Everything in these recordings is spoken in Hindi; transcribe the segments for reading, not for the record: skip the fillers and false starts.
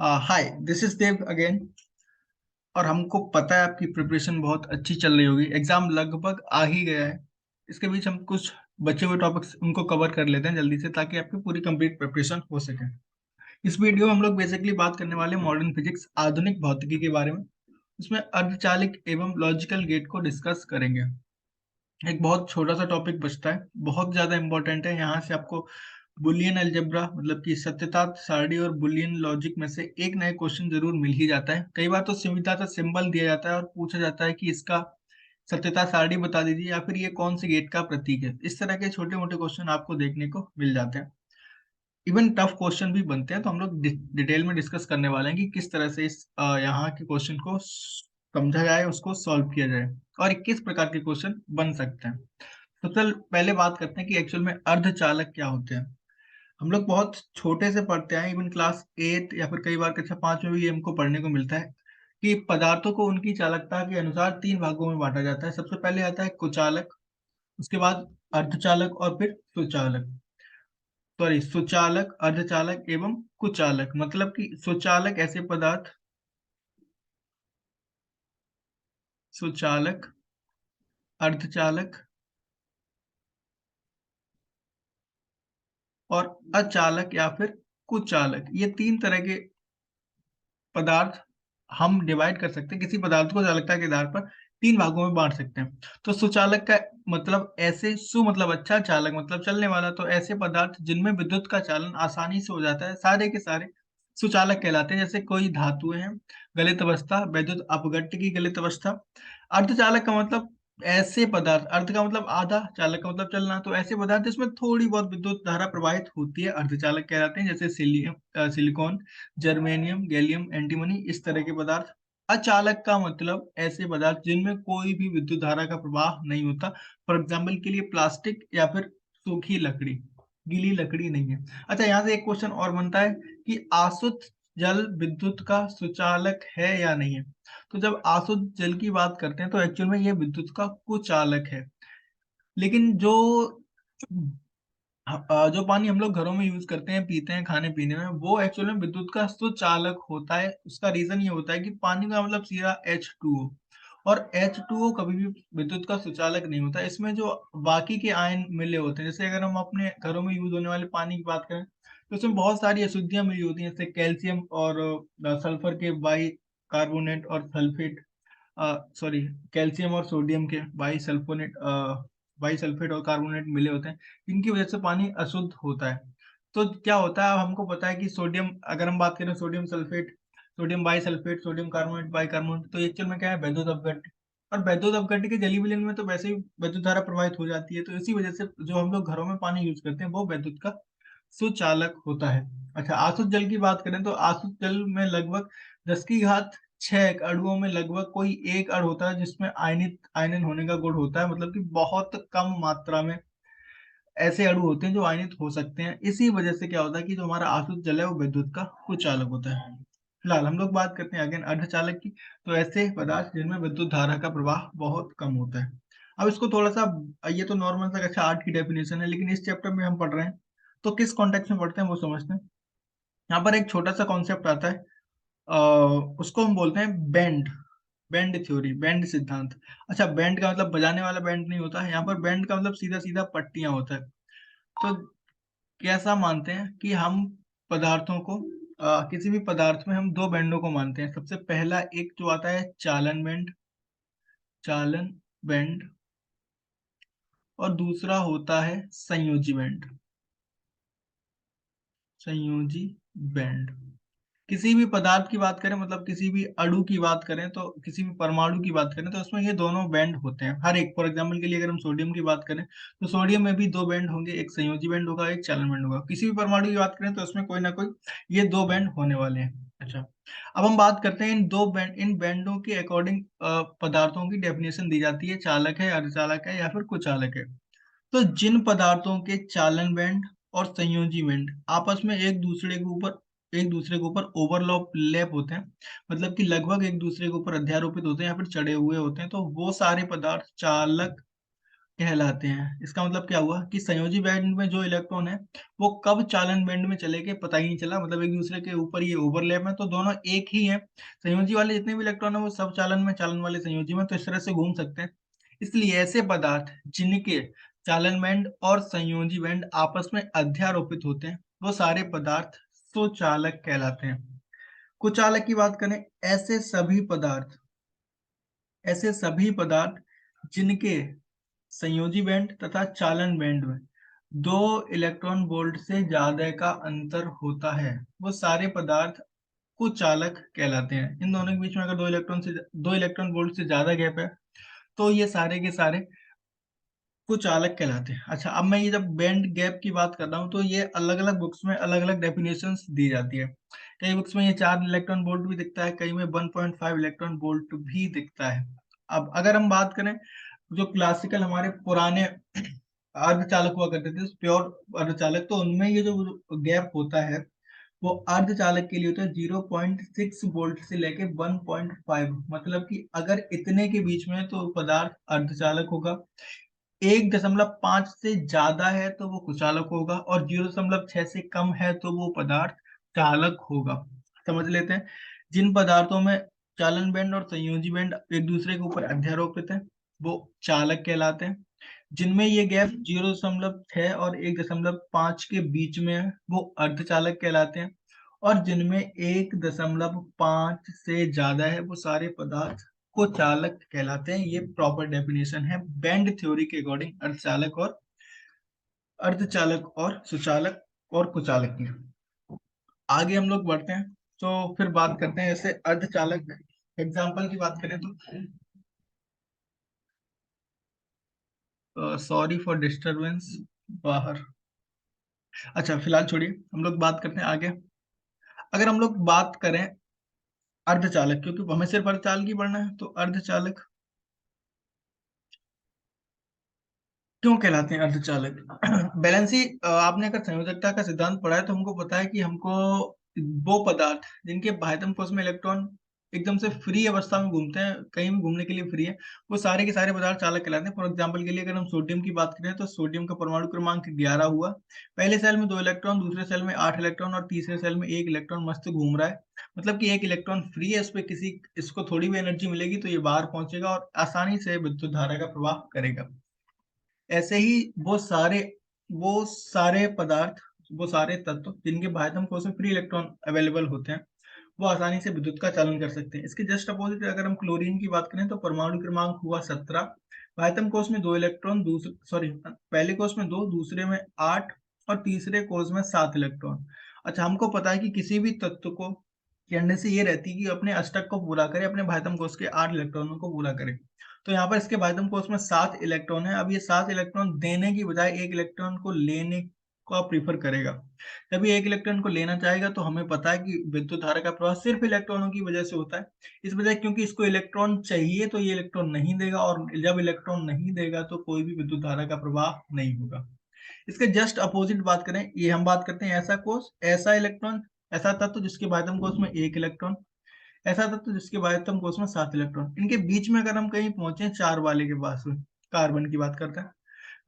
Hi, this is Dev again. और हमको पता है आपकी प्रिपरेशन बहुत अच्छी चल रही होगी। एग्जाम लगभग आ ही गया है। इसके बीच हम कुछ बचे हुए टॉपिक्स उनको कवर कर लेते हैं जल्दी से, ताकि आपकी पूरी कंप्लीट प्रिपरेशन हो सके। इस वीडियो में हम लोग बेसिकली बात करने वाले हैं मॉडर्न फिजिक्स, आधुनिक भौतिकी के बारे में। इसमें अर्धचालिक एवं लॉजिकल गेट को डिस्कस करेंगे। एक बहुत छोटा सा टॉपिक बचता है, बहुत ज्यादा इंपॉर्टेंट है। यहाँ से आपको बुलियन अलजेब्रा मतलब कि सत्यता सारणी और बुलियन लॉजिक में से एक नया क्वेश्चन जरूर मिल ही जाता है। कई बार तो सीधा सा सिंबल दिया जाता है और पूछा जाता है कि इसका सत्यता सारणी बता दीजिए, या फिर ये कौन से गेट का प्रतीक है। इस तरह के छोटे मोटे क्वेश्चन आपको देखने को मिल जाते हैं। इवन टफ क्वेश्चन भी बनते हैं, तो हम लोग डिटेल में डिस्कस करने वाले हैं कि किस तरह से इस यहाँ के क्वेश्चन को समझा जाए, उसको सॉल्व किया जाए, और किस प्रकार के क्वेश्चन बन सकते हैं। तो चल पहले बात करते हैं कि एक्चुअल में अर्धचालक क्या होते हैं। हम लोग बहुत छोटे से पढ़ते हैं, इवन क्लास 8 या फिर कई बार कक्षा 5 में भी हमको पढ़ने को मिलता है कि पदार्थों को उनकी चालकता के अनुसार तीन भागों में बांटा जाता है। सबसे पहले आता है कुचालक, उसके बाद अर्धचालक, और फिर सुचालक। सॉरी, सुचालक, अर्धचालक एवं कुचालक। मतलब कि सुचालक ऐसे पदार्थ, सुचालक, अर्धचालक और अचालक या फिर कुचालक, ये तीन तरह के पदार्थ हम डिवाइड कर सकते हैं। किसी पदार्थ को चालकता के आधार पर तीन भागों में बांट सकते हैं। तो सुचालक का मतलब ऐसे, सु मतलब अच्छा, चालक मतलब चलने वाला। तो ऐसे पदार्थ जिनमें विद्युत का चालन आसानी से हो जाता है, सारे के सारे सुचालक कहलाते हैं। जैसे कोई धातुएं हैं, गलित अवस्था, वैद्युत अपघट्य की गलित अवस्था। अर्धचालक का मतलब ऐसे पदार्थ, अर्ध का मतलब आधा, चालक का मतलब चलना, तो ऐसे पदार्थ जिसमें थोड़ी बहुत विद्युत धारा प्रवाहित होती है अर्धचालक कहलाते हैं। जैसे सिलिकॉन, जर्मेनियम, गैलियम, एंटीमनी, इस तरह के पदार्थ। अचालक का मतलब ऐसे पदार्थ जिनमें कोई भी विद्युत धारा का प्रवाह नहीं होता। फॉर एग्जाम्पल के लिए प्लास्टिक या फिर सूखी लकड़ी, गीली लकड़ी नहीं है। अच्छा, यहाँ से एक क्वेश्चन और बनता है कि आसुत जल विद्युत का सुचालक है या नहीं है। तो जब आसुत जल की बात करते हैं तो एक्चुअल में ये विद्युत का कुचालक है। लेकिन जो पानी हम लोग घरों में यूज करते हैं, पीते हैं खाने पीने में, वो एक्चुअल में विद्युत का सुचालक होता है। उसका रीजन ये होता है कि पानी का मतलब सीधा H2O, और H2O कभी भी विद्युत का सुचालक नहीं होता। इसमें जो बाकी के आयन मिले होते हैं, जैसे अगर हम अपने घरों में यूज होने वाले पानी की बात करें तो उसमें बहुत सारी अशुद्धियां मिली होती हैं, जैसे कैल्शियम और सल्फर के बाई कार्बोनेट और सल्फेट, सॉरी, कैल्शियम और सोडियम के बाई सल्फेट और कार्बोनेट मिले होते हैं, इनकी वजह से पानी अशुद्ध होता है। तो क्या होता है, अब हमको पता है कि सोडियम, अगर हम बात करें sodium sulphate, sodium by sulphate, sodium carbonate, by carbonate, तो एक्चुअल में क्या है, वैद्युत अपघट्य। और वैद्युत अपघट्य के जली विलयन में तो वैसे ही वैद्युत धारा प्रवाहित हो जाती है। तो इसी वजह से जो हम लोग घरों में पानी यूज करते हैं वो वैद्युत का सुचालक होता है। अच्छा, आसुत जल की बात करें तो आसुत जल में लगभग 10 की घात 6 अणुओं में लगभग कोई एक अणु होता है जिसमें आयनित होने का गुण होता है। मतलब कि बहुत कम मात्रा में ऐसे अणु होते हैं जो आयनित हो सकते हैं। इसी वजह से क्या होता है कि जो हमारा आसुत जल है वो विद्युत का कुचालक होता है। फिलहाल हम लोग बात करते हैं अगेन अर्धचालक की। तो ऐसे पदार्थ जिनमें विद्युत धारा का प्रवाह बहुत कम होता है। अब इसको थोड़ा सा, ये तो नॉर्मल सा कक्षा 8 की डेफिनेशन है, लेकिन इस चैप्टर में हम पढ़ रहे हैं तो किस कॉन्टेक्स्ट में पढ़ते हैं वो समझते हैं। यहाँ पर एक छोटा सा कॉन्सेप्ट आता है, अ, उसको हम बोलते हैं बैंड, बैंड थ्योरी, बैंड सिद्धांत। अच्छा, बैंड का मतलब बजाने वाला बैंड नहीं होता है, यहाँ पर बैंड का मतलब सीधा सीधा पट्टियां होता है। तो कैसा मानते हैं कि हम पदार्थों को, किसी भी पदार्थ में हम दो बैंडों को मानते हैं। सबसे पहला एक जो आता है चालन बैंड, चालन बैंड, और दूसरा होता है संयोजी बैंड, संयोजी बैंड। किसी भी पदार्थ की बात करें, मतलब किसी भी अणु की बात करें, तो किसी भी परमाणु की बात करें तो उसमें ये दोनों बैंड होते हैं हर एक। फॉर एग्जाम्पल के लिए अगर हम सोडियम की बात करें तो सोडियम में भी दो बैंड होंगे, एक संयोजी बैंड होगा, एक चालन बैंड होगा। किसी भी परमाणु की बात करें तो उसमें कोई ना कोई ये दो बैंड होने वाले हैं। अच्छा, अब हम बात करते हैं इन दो बैंड, इन बैंडों के अकॉर्डिंग पदार्थों की डेफिनेशन दी जाती है, चालक है, अर्धचालक है, या फिर कुचालक है। तो जिन पदार्थों के चालन बैंड और संयोजी बैंड आपस में एक दूसरे के ऊपर ओवरलैप लैप होते हैं, मतलब कि लगभग एक दूसरे के ऊपर अध्यारोपित होते हैं या फिर चढ़े हुए होते हैं, तो वो सारे पदार्थ चालक कहलाते हैं। इसका मतलब क्या हुआ कि संयोजी बैंड में जो इलेक्ट्रॉन है वो कब चालन बैंड में चले गए पता ही नहीं चला, मतलब एक दूसरे के ऊपर ये ओवरलैप है तो दोनों एक ही है। संयोजी वाले जितने भी इलेक्ट्रॉन है वो सब चालन में, चालन वाले संयोजी में, तो इस तरह से घूम सकते हैं। इसलिए ऐसे पदार्थ जिनके चालन बैंड और संयोजी बैंड आपस में अध्यारोपित होते हैं वो सारे पदार्थ सुचालक कहलाते हैं। कुचालक की बात करें, ऐसे सभी पदार्थ जिनके संयोजी बैंड तथा चालन बैंड में 2 इलेक्ट्रॉन वोल्ट से ज्यादा का अंतर होता है वो सारे पदार्थ कुचालक कहलाते हैं। इन दोनों के बीच में अगर 2 इलेक्ट्रॉन वोल्ट से ज्यादा गैप है तो ये सारे के सारे कुचालक कहलाते हैं। अच्छा, अब मैं ये जब बैंड गैप की बात कर रहा हूँ तो ये अलग अलग बुक्स में अलग अलग डेफिनेशंस दी जाती है। कई बुक्स में ये 4 इलेक्ट्रॉन वोल्ट भी दिखता है, कई में 1.5 इलेक्ट्रॉन वोल्ट भी दिखता है। अब अगर हम बात करें जो क्लासिकल हमारे पुराने अर्धचालक हुआ करते थे, प्योर अर्धचालक, तो उनमें ये जो गैप होता है वो अर्धचालक के लिए होता है 0.6 वोल्ट से लेके 1.5, मतलब कि अगर इतने के बीच में है तो पदार्थ अर्धचालक होगा, 1.5 से ज्यादा है तो वो कुचालक होगा, और 0.6 से कम है तो वो पदार्थ चालक होगा। समझ लेते हैं। जिन पदार्थों में चालन बैंड और संयोजी बैंड एक दूसरे के ऊपर अध्यारोपित है वो चालक कहलाते हैं। जिनमें ये गैप 0.6 और 1.5 के बीच में है वो अर्धचालक कहलाते हैं। और जिनमें 1.5 से ज्यादा है वो सारे पदार्थ को चालक कहलाते हैं। ये प्रॉपर डेफिनेशन है बैंड थ्योरी के अकॉर्डिंग अर्धचालक और सुचालक और कुचालक की। आगे हम लोग बढ़ते हैं तो फिर बात करते हैं जैसे अर्धचालक एग्जाम्पल की बात करें तो सॉरी फॉर डिस्टरबेंस बाहर। अच्छा, फिलहाल छोड़िए, हम लोग बात करते हैं आगे। अगर हम लोग बात करें अर्धचालक, क्योंकि हमें सिर्फ अर्धचालक ही पढ़ना है, तो अर्धचालक क्यों कहलाते हैं अर्धचालक? बैलेंसी, आपने अगर संयोजकता का सिद्धांत पढ़ा है तो हमको पता है कि हमको वो पदार्थ जिनके बाह्यतम कोश में इलेक्ट्रॉन एकदम से फ्री अवस्था में घूमते हैं, कहीं भी घूमने के लिए फ्री है, वो सारे के सारे पदार्थ चालक कहलाते हैं। फॉर एग्जाम्पल के लिए अगर हम सोडियम की बात करें तो सोडियम का परमाणु क्रमांक 11 हुआ, पहले सेल में 2 इलेक्ट्रॉन, दूसरे सेल में 8 इलेक्ट्रॉन और तीसरे सेल में 1 इलेक्ट्रॉन मस्त घूम रहा है, मतलब कि 1 इलेक्ट्रॉन फ्री है, उस पर किसी इसको थोड़ी भी एनर्जी मिलेगी तो ये बाहर पहुंचेगा और आसानी से विद्युत धारा का प्रवाह करेगा। ऐसे ही वो सारे पदार्थ, वो सारे तत्व जिनके बाह्यतम कोश में फ्री इलेक्ट्रॉन अवेलेबल होते हैं वो आसानी से विद्युत का चालन कर सकते हैं। इसके जस्ट अपोजिट अगर हम क्लोरीन की बात करें तो परमाणु क्रमांक हुआ 17, बाह्यतम कोश में 2 इलेक्ट्रॉन, दूसरे सॉरी पहले कोश में 2, दूसरे में 8 और तीसरे कोश में 7 इलेक्ट्रॉन। अच्छा, हमको पता है कि किसी भी तत्व को टेंडेंसी ये रहती है कि अपने अष्टक को पूरा करे, अपने बाह्यतम कोश के 8 इलेक्ट्रॉनों को पूरा करे। तो यहाँ पर इसके बाह्यतम कोश में 7 इलेक्ट्रॉन है। अब ये 7 इलेक्ट्रॉन देने की बजाय 1 इलेक्ट्रॉन को लेने को प्रीफर करेगा। जब ये 1 इलेक्ट्रॉन को लेना चाहेगा तो हमें पता है कि विद्युत धारा का प्रवाह सिर्फ इलेक्ट्रॉनों की वजह से होता है। इस वजह क्योंकि इसको इलेक्ट्रॉन चाहिए तो ये इलेक्ट्रॉन नहीं देगा, और जब इलेक्ट्रॉन नहीं देगा तो कोई भी विद्युत धारा का प्रवाह नहीं होगा। इसके जस्ट अपोजिट बात करें, ये हम बात करते हैं ऐसा कोश, ऐसा तत्व जिसके बाह्यतम कोश में 1 इलेक्ट्रॉन, ऐसा तत्व जिसके बाह्यतम कोश में 7 इलेक्ट्रॉन, इनके बीच में अगर हम कहीं पहुंचे 4 वाले के पास में, कार्बन की बात करते हैं।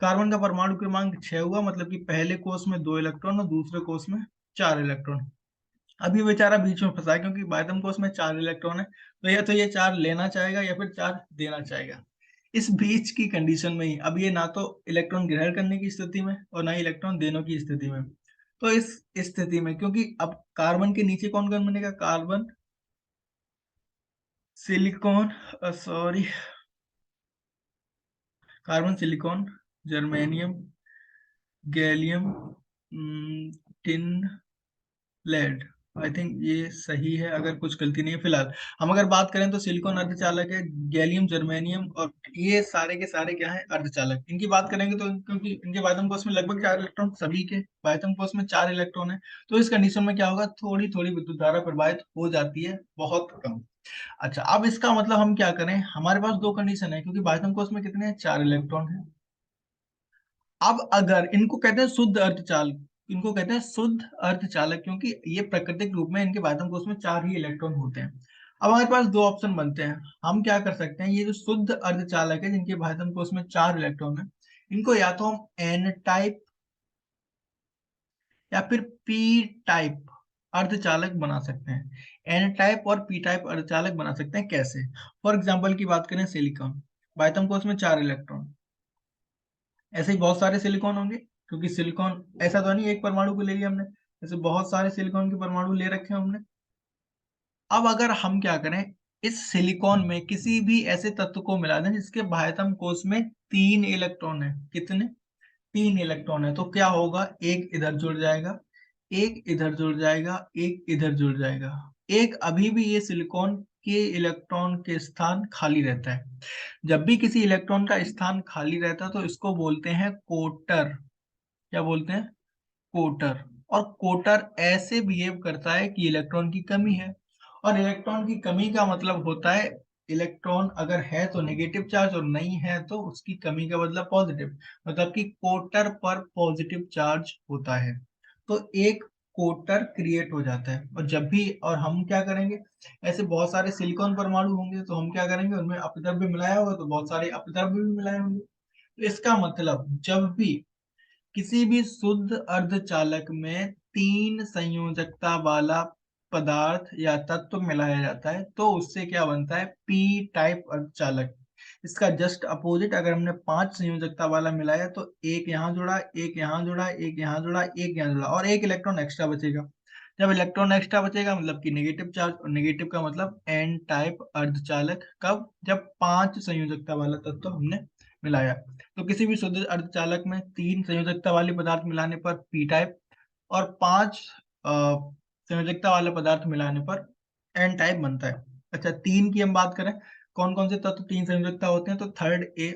कार्बन का परमाणु क्रमांक 6 हुआ, मतलब कि पहले कोश में 2 इलेक्ट्रॉन और दूसरे कोश में 4 इलेक्ट्रॉन। अब ये बेचारा बीच में फंसा है क्योंकि बाह्यतम कोश में 4 इलेक्ट्रॉन है, तो ये 4 लेना चाहेगा या फिर 4 देना चाहेगा। इस बीच की कंडीशन में ही अब ये ना तो इलेक्ट्रॉन ग्रहण करने की स्थिति में और ना ही इलेक्ट्रॉन देने की स्थिति में। तो इस स्थिति में क्योंकि अब कार्बन के नीचे कौन कौन बनेगा, carbon, silicon, sorry, carbon, silicon, germanium, gallium, tin, lead. I think ये सही है, अगर कुछ गलती नहीं है। फिलहाल हम अगर बात करें तो सिलिकॉन अर्धचालक है, गैलियम, जर्मेनियम और ये सारे के सारे क्या है, अर्धचालक। इनकी बात करेंगे तो क्योंकि इनके बाह्यतम कोश में लगभग 4 इलेक्ट्रॉन, सभी के बाह्यतम कोश में 4 इलेक्ट्रॉन है, तो इस कंडीशन में क्या होगा, थोड़ी थोड़ी विद्युत धारा प्रवाहित हो जाती है, बहुत कम। अच्छा, अब इसका मतलब हम क्या करें, हमारे पास दो कंडीशन है क्योंकि बाह्यतम कोश में कितने हैं, 4 इलेक्ट्रॉन है। अब अगर इनको कहते हैं शुद्ध अर्धचालक, इनको कहते हैं शुद्ध अर्धचालक क्योंकि ये प्राकृतिक रूप में इनके बाह्यतम कोश में 4 ही इलेक्ट्रॉन होते हैं। अब हमारे पास दो ऑप्शन बनते हैं, हम क्या कर सकते हैं, ये जो शुद्ध अर्धचालक है जिनके बाह्यतम कोश में 4 इलेक्ट्रॉन है, इनको या तो हम एन टाइप या फिर पी टाइप अर्धचालक बना सकते हैं। एन टाइप और पी टाइप अर्धचालक बना सकते हैं कैसे? फॉर एग्जाम्पल की बात करें, सिलिकॉन, बायतम कोष में 4 इलेक्ट्रॉन, ऐसे ही बहुत सारे सिलिकॉन होंगे, क्योंकि सिलिकॉन ऐसा तो नहीं एक परमाणु को ले लिया हमने, ऐसे बहुत सारे सिलिकॉन के परमाणु ले रखे हैं हमने। अब अगर हम क्या करें, इस सिलिकॉन में किसी भी ऐसे तत्व को मिला दें जिसके बाह्यतम कोष में 3 इलेक्ट्रॉन है, कितने? 3 इलेक्ट्रॉन है, तो क्या होगा, एक इधर जुड़ जाएगा, एक इधर जुड़ जाएगा, एक इधर जुड़ जाएगा, एक अभी भी ये सिलिकॉन के इलेक्ट्रॉन के स्थान खाली रहता है। जब भी किसी इलेक्ट्रॉन का स्थान खाली रहता है तो इसको बोलते हैं कोटर। क्या बोलते हैं? कोटर। और कोटर ऐसे बिहेव करता है कि इलेक्ट्रॉन की कमी है, और इलेक्ट्रॉन की कमी का मतलब होता है, इलेक्ट्रॉन अगर है तो नेगेटिव चार्ज, और नहीं है तो उसकी कमी का मतलब पॉजिटिव, मतलब कि कोटर पर पॉजिटिव चार्ज होता है, तो एक कोटर क्रिएट हो जाता है। और जब भी, और हम क्या करेंगे, ऐसे बहुत सारे सिलिकॉन परमाणु होंगे तो हम क्या करेंगे, उनमें अपद्रव्य मिलाया होगा तो बहुत सारे अपद्रव्य भी मिलाए होंगे, तो इसका मतलब जब भी किसी भी शुद्ध अर्धचालक में 3 संयोजकता वाला पदार्थ या तत्व मिलाया जाता है तो उससे क्या बनता है, पी टाइप अर्धचालक। इसका जस्ट अपोजिट, अगर हमने 5 संयोजकता वाला मिलाया तो एक यहाँ जुड़ा, एक यहाँ जुड़ा, एक यहाँ जुड़ा, एक यहाँ जुड़ा, और एक इलेक्ट्रॉन एक्स्ट्रा बचेगा। जब इलेक्ट्रॉन एक्स्ट्रा बचेगा मतलब कि नेगेटिव चार्ज, और नेगेटिव का मतलब एन टाइप अर्धचालक। कब? जब 5 संयोजकता वाला तत्व हमने मिलाया। तो किसी भी शुद्ध अर्धचालक में 3 संयोजकता वाले पदार्थ मिलाने पर पी टाइप, और 5 संयोजकता वाले पदार्थ मिलाने पर एन टाइप बनता है। अच्छा, 3 की हम बात करें, कौन कौन से तत्व 3 संयोजकता होते हैं, तो थर्ड ए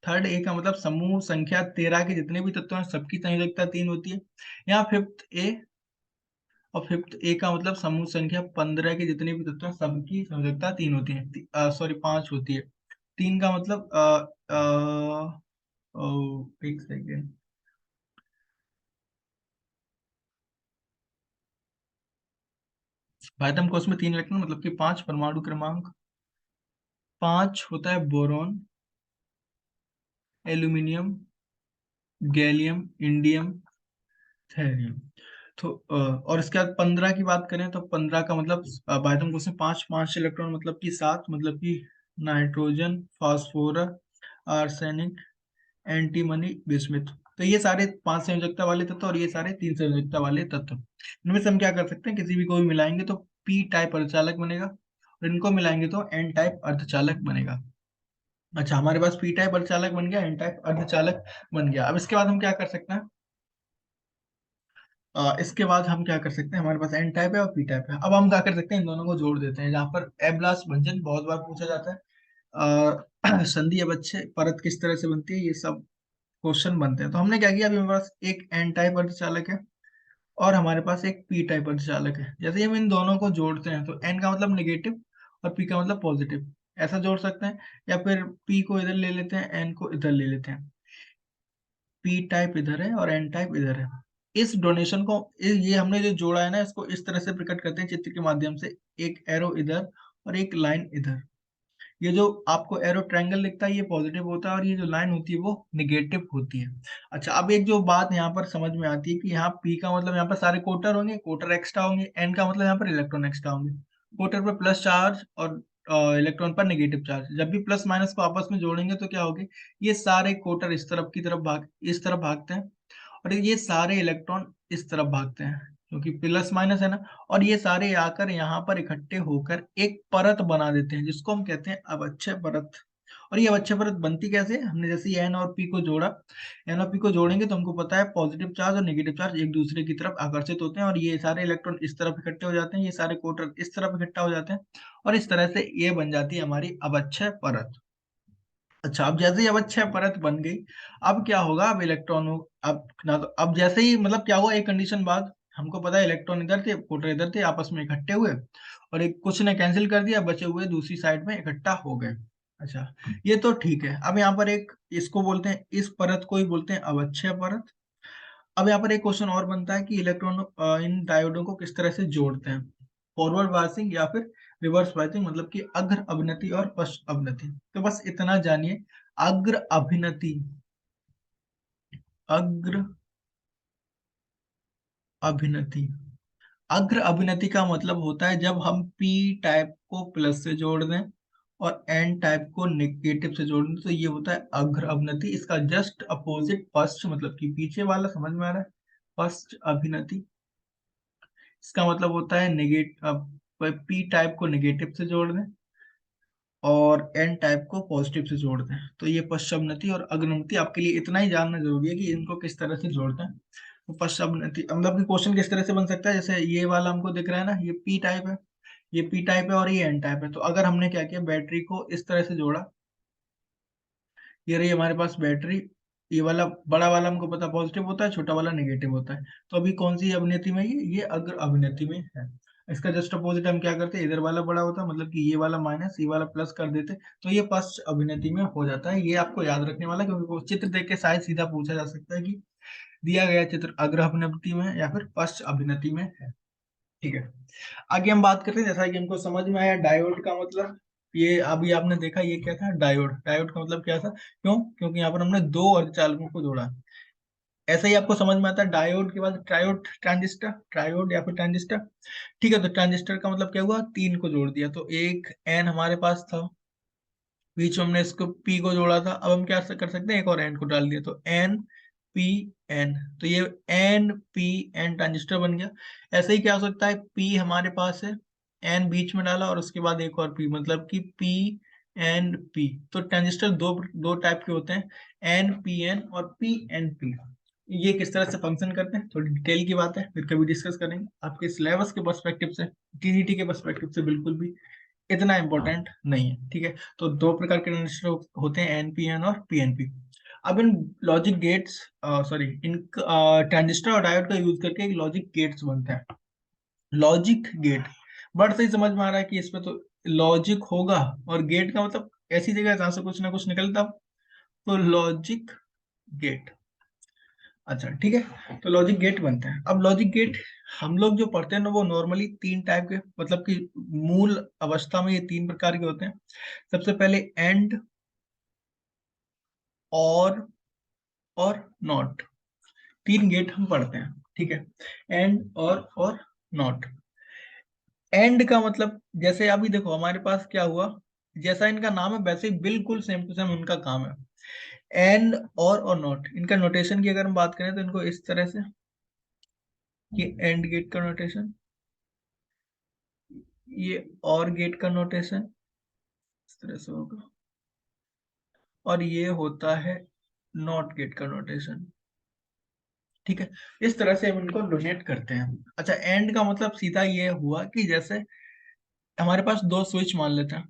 थर्ड ए का मतलब समूह संख्या 13 के जितने भी तत्व हैं सबकी संयोजकता 3 होती है। यहाँ फिफ्थ ए, और फिफ्थ ए का मतलब समूह संख्या 15 के जितने भी तत्व हैं सबकी संयोजकता 3 होती है, सॉरी 5 होती है। 3 का मतलब एक सेकेंड, आयतम कोश में 3 इलेक्ट्रॉन मतलब कि 5, परमाणु क्रमांक 5 होता है boron, aluminium, gallium, indium, thorium. तो और इसके बाद 15 की बात करें तो 15 का मतलब आयतन कोश में 5, 5 इलेक्ट्रॉन मतलब कि 7, मतलब कि nitrogen, phosphorus, arsenic, antimony, bismuth. तो ये सारे 5 संयोजकता वाले तत्व, और ये सारे 3 संयोजकता वाले तत्व। इनमें से हम क्या कर सकते हैं, किसी भी को भी मिलाएंगे तो पी टाइप अर्धचालक बनेगा, और इनको मिलाएंगे तो एन टाइप अर्धचालक बनेगा। अच्छा, हमारे पास पी टाइप अर्धचालक बन गया, एन टाइप अर्धचालक बन गया। अब इसके बाद हम क्या कर सकते हैं, इसके बाद हम क्या कर सकते हैं, हमारे पास एन टाइप है और पी टाइप है। अब हम क्या कर सकते हैं, इन दोनों को जोड़ देते हैं, जहाँ पर एब्लास भंजन बहुत बार पूछा जाता है। संधि अवच्छेद परत किस तरह से बनती है, ये सब क्वेश्चन बनते हैं। तो हमने क्या किया, अभी हमारे पास एक एन टाइप अर्धचालक है और हमारे पास एक पी टाइप अर्धचालक है। जैसे ही हम इन दोनों को जोड़ते हैं तो एन का मतलब नेगेटिव और पी का मतलब पॉजिटिव, ऐसा जोड़ सकते हैं, या फिर पी को इधर ले लेते हैं, एन को इधर ले लेते हैं। पी टाइप इधर है और एन टाइप इधर है। इस डोनेशन को, ये हमने जो जोड़ा है ना, इसको इस तरह से प्रकट करते हैं चित्र के माध्यम से, एक एरो इधर और एक लाइन इधर। ये जो आपको एरो ट्रायंगल दिखता है ये पॉजिटिव होता है, और ये जो लाइन होती है वो निगेटिव होती है। अच्छा, अब एक जो बात यहाँ पर समझ में आती है कि यहाँ पी का मतलब यहाँ पर सारे कोटर होंगे, कोटर एक्स्ट्रा होंगे, एन का मतलब यहाँ पर इलेक्ट्रॉन एक्स्ट्रा होंगे। कोटर पर प्लस चार्ज और इलेक्ट्रॉन पर नेगेटिव चार्ज, जब भी प्लस माइनस को आपस में जोड़ेंगे तो क्या होगी, ये सारे कोटर इस तरफ की तरफ इस तरफ भागते हैं, और ये सारे इलेक्ट्रॉन इस तरफ भागते हैं, क्योंकि प्लस माइनस है ना। और ये सारे आकर यहाँ पर इकट्ठे होकर एक परत बना देते हैं जिसको हम कहते हैं अवच्छय परत। और ये अवच्छय परत बनती कैसे है, हमने जैसे एन और पी को जोड़ा, एन और पी को जोड़ेंगे तो हमको पता है पॉजिटिव चार्ज और नेगेटिव चार्ज एक दूसरे की तरफ आकर्षित होते हैं, और ये सारे इलेक्ट्रॉन इस तरफ इकट्ठे हो जाते हैं, ये सारे कोटर इस तरफ इकट्ठा हो जाते हैं, और इस तरह से ये बन जाती है हमारी अवच्छय परत। अच्छा, अब जैसे ही अवच्छय परत बन गई, अब क्या होगा, अब इलेक्ट्रॉन अब ना, तो अब जैसे ही मतलब क्या हुआ, एक कंडीशन बाद, हमको पता है इलेक्ट्रॉन इधर थे, प्रोटॉन इधर थे, आपस में इकट्ठे हुए, और एक कुछ ने कैंसिल कर दिया, बचे हुए दूसरी साइड में इकट्ठा हो गए। अच्छा, ये तो ठीक है। अब यहाँ पर एक, इसको बोलते हैं, इस परत को ही बोलते हैं अवच्छय परत। अब यहाँ पर एक क्वेश्चन और बनता है कि इलेक्ट्रॉन इन डायोडों को किस तरह से जोड़ते हैं। फॉरवर्ड बायसिंग या फिर रिवर्स बायसिंग, मतलब कि अग्र अभिनति और पश्च अभिनति। तो बस इतना जानिए, अग्र अभिनति, अग्र अभिनति, अग्र अभिनति का मतलब होता है जब हम पी टाइप को प्लस से जोड़ दें और एन टाइप को नेगेटिव से जोड़ दें, तो ये होता है अग्र अभिनति। इसका जस्ट अपोजिट पश्च, मतलब कि पीछे वाला, समझ में आ रहा है, पश्च अभिनति। इसका मतलब होता है नेगेट पी टाइप को नेगेटिव से जोड़ दें और एन टाइप को पॉजिटिव से जोड़ते हैं, तो ये पश्चावनति और अग्नति। आपके लिए इतना ही जानना जरूरी है कि इनको किस तरह से जोड़ते हैं। तो पश्चावनति मतलब कि क्वेश्चन किस तरह से बन सकता है, जैसे ये वाला हमको दिख रहा है ना, ये पी टाइप है, ये पी टाइप है और ये एन टाइप है। तो अगर हमने क्या किया, बैटरी को इस तरह से जोड़ा, ये रही हमारे पास बैटरी, ये वाला बड़ा वाला हमको पता पॉजिटिव होता है, छोटा वाला नेगेटिव होता है। तो अभी कौन सी अभिनेत्री में, ये अग्र अभिनेत्री में है। इसका जस्ट अपोजिट हम क्या करते हैं, इधर वाला बड़ा होता है, मतलब कि ये वाला माइनस ये वाला प्लस कर देते, तो ये पश्च अभिनेत्री में हो जाता है। ये आपको याद रखने वाला, क्योंकि वो चित्र देख के शायद सीधा पूछा जा सकता है कि दिया गया चित्र अग्र अभिनेत्री में है या फिर पश्च अभिनेत्री में है। ठीक है, आगे हम बात करते हैं। जैसा कि हमको समझ में आया डायोड का मतलब, ये अभी आपने देखा ये क्या था, डायोड। डायोड का मतलब क्या था, क्यों, क्योंकि यहाँ पर हमने दो अर्धचालकों को जोड़ा। ऐसा ही आपको समझ में आता है डायोड के बाद ट्रायोड ट्रांजिस्टर, ट्रायोड या फिर ट्रांजिस्टर। ठीक है, तो ट्रांजिस्टर का मतलब क्या हुआ, तीन को जोड़ दिया, तो एक एन हमारे पास था, बीच में हमने इसको पी को जोड़ा था, अब हम क्या कर सकते हैं, एक और एन को डाल दिया, तो एन पी एन, तो ये एन पी एन ट्रांजिस्टर बन गया। ऐसे ही क्या हो सकता है, पी हमारे पास है, एन बीच में डाला और उसके बाद एक और पी, मतलब कि पी एन पी। तो ट्रांजिस्टर दो दो टाइप के होते हैं, एन पी एन और पी एन पी। ये किस तरह से फंक्शन करते हैं थोड़ी डिटेल की बात है, फिर कभी डिस्कस करेंगे। आपके सिलेबस के पर्सपेक्टिव से, टीजीटी के पर्सपेक्टिव से बिल्कुल भी इतना इंपॉर्टेंट नहीं है। ठीक है, तो दो प्रकार के ट्रांजिस्टर होते हैं, एनपीएन और पीएनपी। अब इन लॉजिक गेट्स, सॉरी, इन ट्रांजिस्टर और डायोड का यूज करके एक लॉजिक गेट्स बनते हैं। लॉजिक गेट, बड़ा सही समझ में आ रहा है कि इसमें तो लॉजिक होगा, और गेट का मतलब ऐसी जगह जहां से कुछ ना कुछ निकलता हो, तो लॉजिक गेट। अच्छा ठीक है, तो लॉजिक गेट बनता है। अब लॉजिक गेट हम लोग जो पढ़ते हैं ना, वो नॉर्मली तीन टाइप के, मतलब कि मूल अवस्था में ये तीन प्रकार के होते हैं। सबसे पहले एंड, और नॉट, तीन गेट हम पढ़ते हैं। ठीक है, एंड और नॉट। एंड का मतलब, जैसे अभी देखो हमारे पास क्या हुआ, जैसा इनका नाम है वैसे ही बिल्कुल सेम टू सेम इनका काम है। एंड और नॉट, इनका नोटेशन की अगर हम बात करें तो इनको इस तरह से, ये एंड गेट का नोटेशन, ये और गेट का नोटेशन इस तरह से होगा, और ये होता है नॉट गेट का नोटेशन। ठीक है, इस तरह से हम इनको डोनेट करते हैं। अच्छा, एंड का मतलब सीधा ये हुआ कि जैसे हमारे पास दो स्विच मान लेते हैं।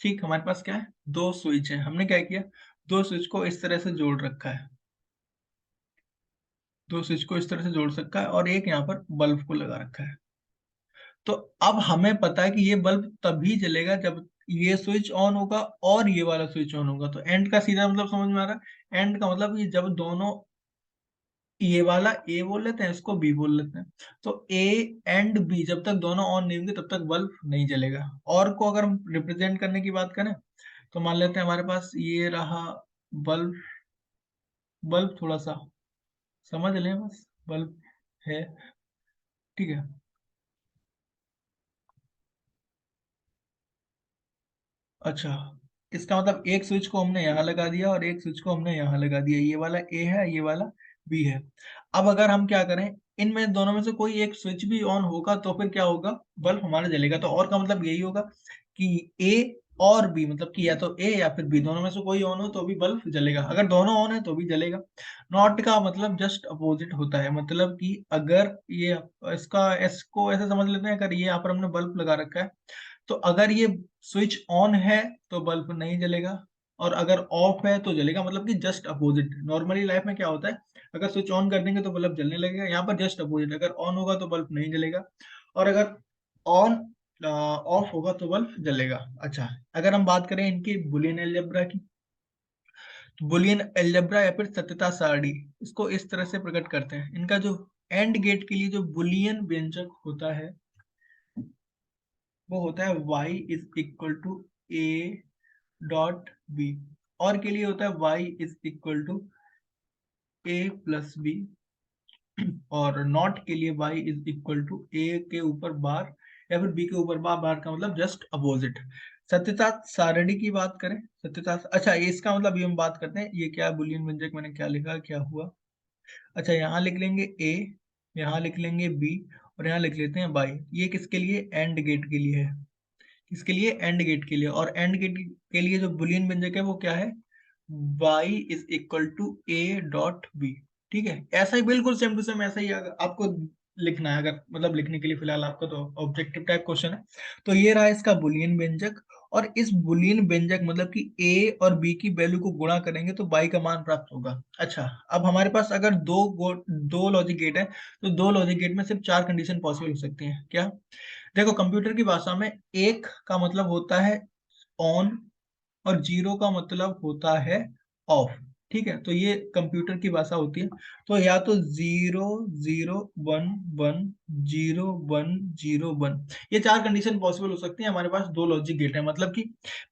ठीक, हमारे पास क्या है, दो स्विच है, हमने क्या किया, दो स्विच को इस तरह से जोड़ रखा है, दो स्विच को इस तरह से जोड़ रखा है, और एक यहाँ पर बल्ब को लगा रखा है। तो अब हमें पता है कि ये बल्ब तभी जलेगा जब ये स्विच ऑन होगा और ये वाला स्विच ऑन होगा। तो एंड का सीधा मतलब समझ में आ रहा है, एंड का मतलब कि जब दोनों, ये वाला ए बोल लेते हैं, इसको बी बोल लेते हैं, तो ए एंड बी जब तक दोनों ऑन नहीं होंगे तब तक बल्ब नहीं जलेगा। और को अगर हम रिप्रेजेंट करने की बात करें, तो मान लेते हैं हमारे पास ये रहा बल्ब, बल्ब थोड़ा सा समझ लें, बस बल्ब है। ठीक है, अच्छा, इसका मतलब एक स्विच को हमने यहाँ लगा दिया और एक स्विच को हमने यहाँ लगा दिया, ये वाला ए है, ये वाला बी है। अब अगर हम क्या करें, इनमें दोनों में से कोई एक स्विच भी ऑन होगा तो फिर क्या होगा, बल्ब हमारा जलेगा। तो और का मतलब यही होगा कि ए और बी, मतलब कि या तो ए या फिर बी, दोनों में से कोई ऑन हो तो भी बल्ब जलेगा, अगर दोनों ऑन है तो भी जलेगा। नॉट का मतलब जस्ट अपोजिट होता है, मतलब कि अगर ये, इसका इसको ऐसे समझ लेते हैं, अगर ये यहाँ पर हमने बल्ब लगा रखा है, तो अगर ये स्विच ऑन है तो बल्ब नहीं जलेगा, और अगर ऑफ है तो जलेगा, मतलब कि जस्ट अपोजिट। नॉर्मली लाइफ में क्या होता है, अगर स्विच ऑन कर देंगे तो बल्ब जलने लगेगा, यहाँ पर जस्ट अपोजिट, अगर ऑन होगा तो बल्ब नहीं जलेगा, और अगर ऑन ऑफ होगा तो बल्ब जलेगा। अच्छा, अगर हम बात करें इनकी बुलियन अलजेब्रा की, तो बुलियन अलजेब्रा या फिर सत्यता सारणी, इसको इस तरह से प्रकट करते हैं। इनका जो एंड गेट के लिए जो बुलियन व्यंजक होता है, वो होता है y is equal to a dot b, और के लिए होता है y is equal to a plus b, और नॉट के लिए y is equal to a के ऊपर बार या फिर b के ऊपर बार, बार का मतलब जस्ट अपोजिट। सत्यता सारणी की बात करें, सत्यता, अच्छा इसका मतलब ये हम बात करते हैं, ये क्या बुलियन व्यंजक, मैंने क्या लिखा, क्या हुआ। अच्छा यहाँ लिख लेंगे a, यहाँ लिख लेंगे b, और यहाँ लिख लेते हैं बाई। ये किसके लिए, एंड गेट के लिए है, किसके लिए, एंड गेट के लिए। और एंड गेट के लिए जो बुलियन व्यंजक है वो क्या है, y is equal to a dot b। ठीक है, ऐसा ही बिल्कुल सेम टू सेम ऐसा ही आपको लिखना है, अगर मतलब लिखने के लिए फिलहाल आपका तो ऑब्जेक्टिव टाइप क्वेश्चन है। तो ये रहा इसका बुलियन व्यंजक, और इस बुलियन व्यंजक मतलब कि a और b की वैल्यू को गुणा करेंगे तो y का मान प्राप्त होगा। अच्छा, अब हमारे पास अगर दो लॉजिक गेट है, तो दो लॉजिक गेट में सिर्फ चार कंडीशन पॉसिबल हो सकती हैं। क्या, देखो कंप्यूटर की भाषा में एक का मतलब होता है ऑन, और जीरो का मतलब होता है ऑफ। ठीक है, तो ये कंप्यूटर की भाषा होती है। तो या तो 0 0 1 1, 0 1 0 1, ये चार कंडीशन पॉसिबल हो सकती है। हमारे पास दो लॉजिक गेट है, मतलब कि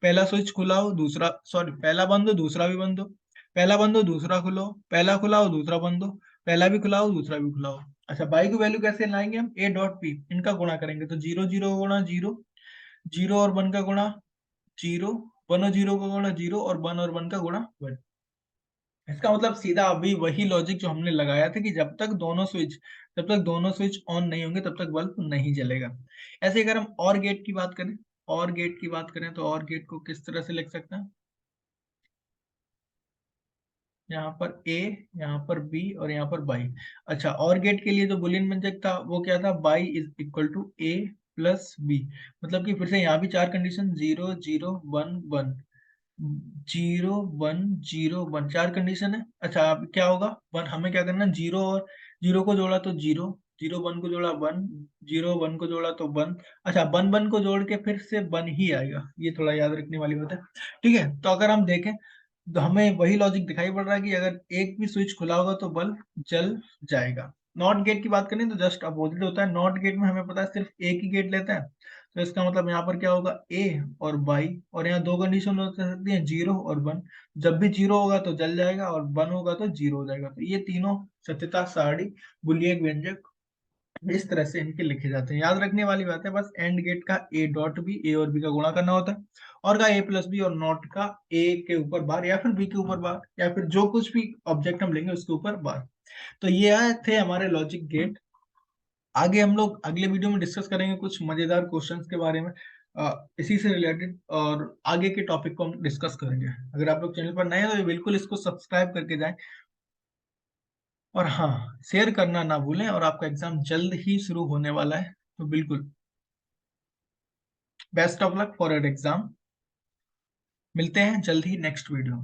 पहला स्विच खुला हो, दूसरा, सॉरी, पहला बंद हो दूसरा भी बंद हो, पहला बंद हो दूसरा खुला हो, पहला खुला हो दूसरा बंद हो, पहला भी खुला हो दूसरा भी खुला हो। अच्छा, बाई की वैल्यू कैसे लाएंगे हम, ए डॉट पी, इनका गुणा करेंगे तो 0 0 गुणा 0, 0 और 1 का गुणा 0, 1 और 0 का गुणा 0, और 1 और 1 का गुणा 1। इसका मतलब सीधा अभी वही लॉजिक जो हमने लगाया था कि जब तक दोनों स्विच ऑन नहीं होंगे तब तक बल्ब नहीं जलेगा। ऐसे अगर हम और गेट की बात करें, और गेट की बात करें तो और गेट को किस तरह से लिख सकते हैं, यहाँ पर a, यहाँ पर b, और यहाँ पर बाई। अच्छा, और गेट के लिए जो बुलियन व्यंजक था वो क्या था, y is equal to a plus b, मतलब कि फिर से यहाँ भी चार कंडीशन, 0 0 1 1, 0 1 0 1, चार कंडीशन है। अच्छा, अब क्या होगा, वन, हमें क्या करना है, जीरो और जीरो को जोड़ा तो जीरो, 0 1 को जोड़ा 1, 0 1 को जोड़ा तो 1। अच्छा, 1 1 को जोड़ के फिर से 1 ही आएगा, ये थोड़ा याद रखने वाली बात है। ठीक है, तो अगर हम देखें तो हमें वही लॉजिक दिखाई पड़ रहा है कि अगर एक भी स्विच खुला होगा तो बल्ब जल जाएगा। नॉट गेट की बात करें तो जस्ट अपोजिट होता है, नॉट गेट में हमें पता है सिर्फ एक ही गेट लेता है, तो इसका मतलब यहाँ पर क्या होगा, ए और बाई, और यहाँ दो कंडीशन हो सकती है, 0 और 1। जब भी 0 होगा तो जल जाएगा, और 1 होगा तो 0 हो जाएगा। तो ये तीनों सत्यता सारणी बुलियन व्यंजक इस तरह से इनके लिखे जाते हैं। याद रखने वाली बात है बस, एंड गेट का ए डॉट बी, ए और बी का गुणा करना होता है, और का ए प्लस बी, और नॉट का ए के ऊपर बार या फिर बी के ऊपर बार, या फिर जो कुछ भी ऑब्जेक्ट हम लेंगे उसके ऊपर बार। तो ये आए थे हमारे लॉजिक गेट। आगे हम लोग अगले वीडियो में डिस्कस करेंगे कुछ मजेदार क्वेश्चंस के बारे में, इसी से रिलेटेड, और आगे के टॉपिक को हम डिस्कस करेंगे। अगर आप लोग चैनल पर नए हैं तो बिल्कुल इसको सब्सक्राइब करके जाएं, और हाँ, शेयर करना ना भूलें। और आपका एग्जाम जल्द ही शुरू होने वाला है, तो बिल्कुल best of luck for your exam. मिलते हैं जल्द ही नेक्स्ट वीडियो।